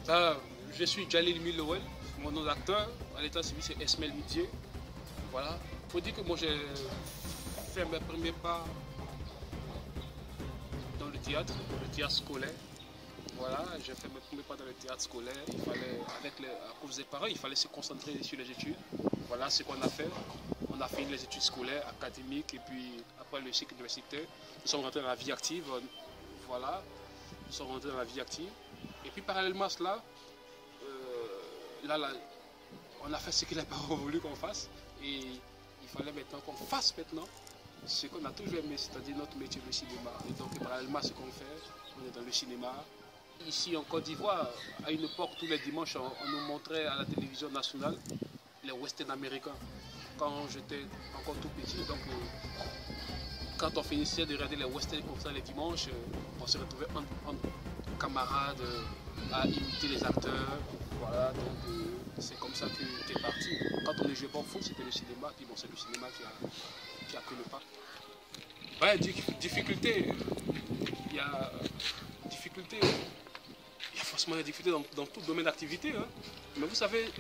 Bah, je suis Jalil Milowel, mon nom d'acteur, à l'état civil c'est Esmel Midier. Voilà. Faut dire que moi j'ai fait mes premiers pas dans le théâtre scolaire. Voilà, j'ai fait mes premiers pas dans le théâtre scolaire. Il fallait, à cause des parents, il fallait se concentrer sur les études. Voilà ce qu'on a fait. On a fini les études scolaires, académiques, et puis après le cycle universitaire, nous sommes rentrés dans la vie active. Voilà, nous sommes rentrés dans la vie active. Et puis parallèlement à cela, là, on a fait ce que les parents ont voulu qu'on fasse. Et il fallait maintenant qu'on fasse maintenant ce qu'on a toujours aimé, c'est-à-dire notre métier, le cinéma. Et donc parallèlement à ce qu'on fait, on est dans le cinéma. Ici en Côte d'Ivoire, à une époque, tous les dimanches, on nous montrait à la télévision nationale les westerns américains. Quand j'étais encore tout petit, donc quand on finissait de regarder les westerns comme ça les dimanches, on se retrouvait entre camarades à imiter les acteurs. Voilà, donc c'est comme ça que c'est parti. Quand on ne jouait pas au foot, c'était le cinéma, puis bon, c'est le cinéma qui a pris le pas. Ouais, difficulté, il y a difficulté. Il y a forcément des difficultés dans tout domaine d'activité. Hein. Mais vous savez,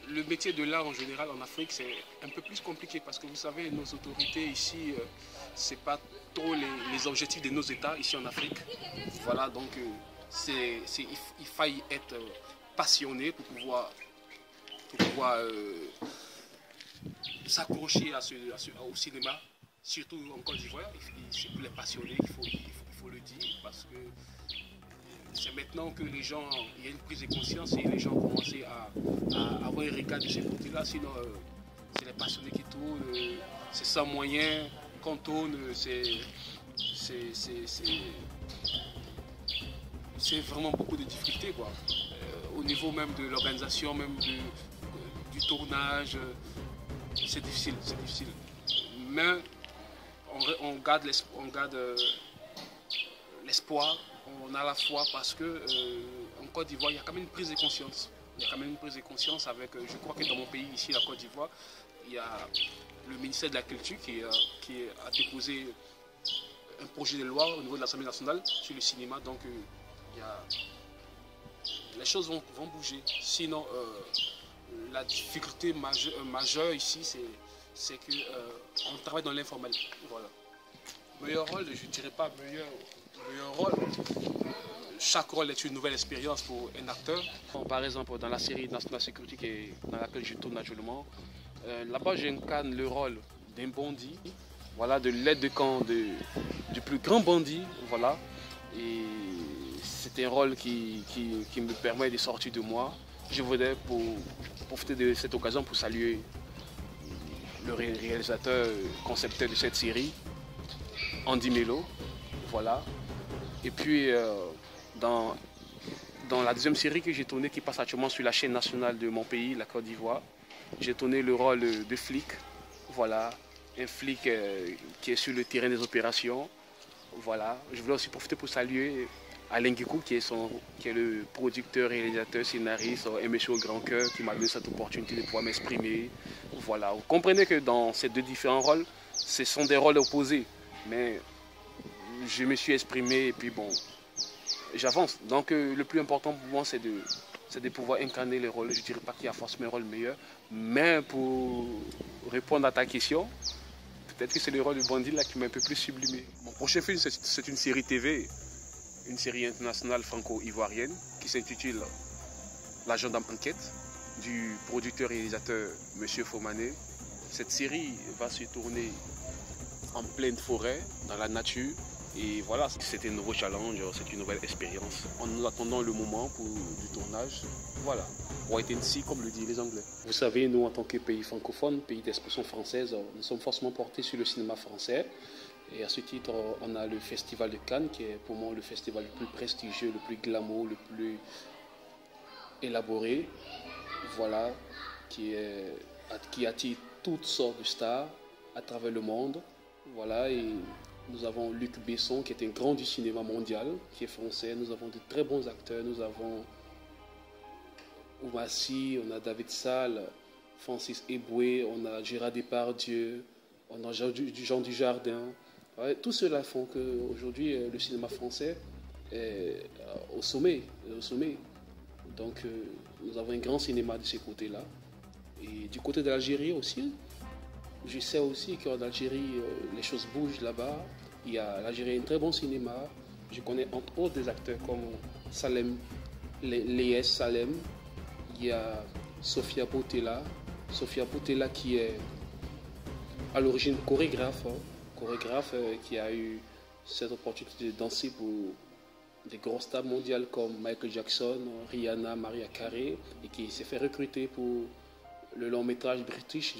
le métier de l'art en général en Afrique, c'est un peu plus compliqué parce que vous savez, nos autorités ici, c'est pas trop les objectifs de nos États ici en Afrique. Voilà, donc il faille être passionné pour pouvoir s'accrocher au cinéma, surtout en Côte d'Ivoire. C'est pour les passionnés, il faut le dire, parce que c'est maintenant que les gens, il y a une prise de conscience et les gens commencent à avoir un regard de ce côté-là. Sinon, c'est les passionnés qui tournent, c'est sans moyens qu'on tourne, c'est vraiment beaucoup de difficultés, quoi. Au niveau même de l'organisation, même du tournage, c'est difficile, c'est difficile. Mais on garde l'espoir, on a la foi parce que en Côte d'Ivoire, il y a quand même une prise de conscience. Il y a quand même une prise de conscience avec, je crois que dans mon pays, ici, la Côte d'Ivoire, il y a le ministère de la Culture qui a déposé un projet de loi au niveau de l'Assemblée nationale sur le cinéma. Donc, les choses vont bouger. Sinon, la difficulté majeure ici, c'est qu'on travaille dans l'informel. Voilà. Meilleur rôle, je ne dirais pas meilleur rôle. Chaque rôle est une nouvelle expérience pour un acteur. Par exemple, dans la série National Security dans laquelle je tourne actuellement, là-bas j'incarne le rôle d'un bandit, voilà, de l'aide de camp du plus grand bandit, voilà. Et c'est un rôle qui me permet de sortir de moi. Je voudrais profiter de cette occasion pour saluer le réalisateur, concepteur de cette série, Andy Melo, voilà. Et puis dans la deuxième série que j'ai tournée, qui passe actuellement sur la chaîne nationale de mon pays, la Côte d'Ivoire, j'ai tourné le rôle de flic, voilà, un flic qui est sur le terrain des opérations, voilà. Je voulais aussi profiter pour saluer Alain Guikou, qui est le producteur, réalisateur, scénariste, un monsieur au grand cœur, qui m'a donné cette opportunité de pouvoir m'exprimer. Voilà. Vous comprenez que dans ces deux différents rôles, ce sont des rôles opposés. Mais je me suis exprimé et puis bon, j'avance. Donc le plus important pour moi, c'est de pouvoir incarner les rôles. Je ne dirais pas qu'il y a forcément un rôle meilleur. Mais pour répondre à ta question, peut-être que c'est le rôle de bandit là qui m'a un peu plus sublimé. Mon prochain film, c'est une série TV. Une série internationale franco-ivoirienne qui s'intitule La gendarme enquête du producteur-réalisateur Monsieur Fomané. Cette série va se tourner en pleine forêt, dans la nature. Et voilà, c'est un nouveau challenge, c'est une nouvelle expérience. Nous attendons le moment du tournage. Voilà, wait and see, comme le disent les Anglais. Vous savez, nous en tant que pays francophone, pays d'expression française, nous sommes forcément portés sur le cinéma français. Et à ce titre, on a le Festival de Cannes, qui est pour moi le festival le plus prestigieux, le plus glamour, le plus élaboré, voilà, qui attire toutes sortes de stars à travers le monde. Voilà, et nous avons Luc Besson, qui est un grand du cinéma mondial, qui est français. Nous avons de très bons acteurs. Nous avons Oumar Sy, on a David Salle, Francis Eboué, on a Gérard Depardieu, on a Jean Dujardin. Ouais, tout cela font qu'aujourd'hui, le cinéma français est au sommet sommet. Donc nous avons un grand cinéma de ce côté-là. Et du côté de l'Algérie aussi, je sais aussi qu'en Algérie, les choses bougent là-bas. L'Algérie a un très bon cinéma. Je connais entre autres des acteurs comme Salem, Léès Salem. Il y a Sofia Boutella. Sofia Boutella qui est à l'origine chorégraphe, qui a eu cette opportunité de danser pour des grandes stars mondiales comme Michael Jackson, Rihanna, Mariah Carey, et qui s'est fait recruter pour le long métrage british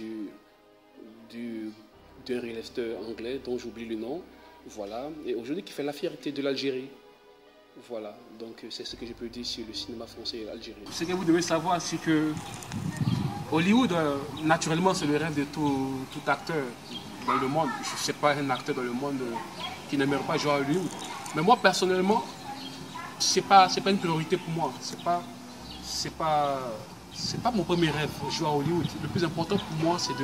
d'un réalisateur anglais dont j'oublie le nom. Voilà, et aujourd'hui qui fait la fierté de l'Algérie. Voilà, donc c'est ce que je peux dire sur le cinéma français et l'Algérie. Ce que vous devez savoir, c'est que Hollywood, naturellement, c'est le rêve de tout acteur dans le monde. Je ne sais pas un acteur dans le monde qui n'aimerait pas jouer à Hollywood. Mais moi, personnellement, c'est pas une priorité pour moi. C'est pas mon premier rêve, jouer à Hollywood. Le plus important pour moi, c'est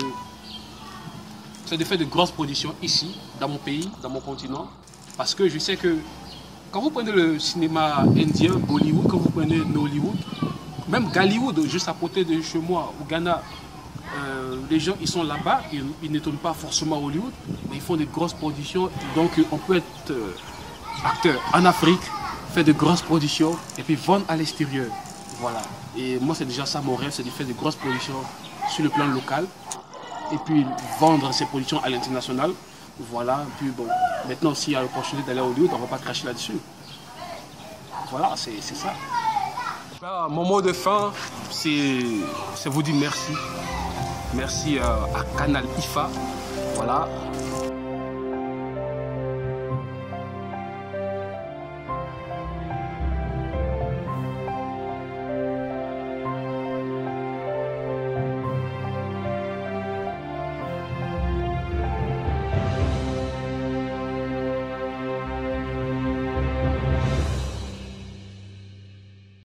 de faire de grosses productions ici, dans mon pays, dans mon continent. Parce que je sais que quand vous prenez le cinéma indien, Bollywood, quand vous prenez Nollywood, même Gallywood, juste à côté de chez moi, au Ghana, les gens ils sont là-bas, ils ne tournent pas forcément à Hollywood, mais ils font des grosses productions. Donc on peut être acteur en Afrique, faire de grosses productions et puis vendre à l'extérieur. Voilà. Et moi c'est déjà ça mon rêve, c'est de faire de grosses productions sur le plan local et puis vendre ces productions à l'international. Voilà. Et puis bon, maintenant s'il y a l'opportunité d'aller à Hollywood, on ne va pas cracher là-dessus. Voilà, c'est ça. Mon mot de fin, c'est vous dire merci. Merci à Canal IFA. Voilà.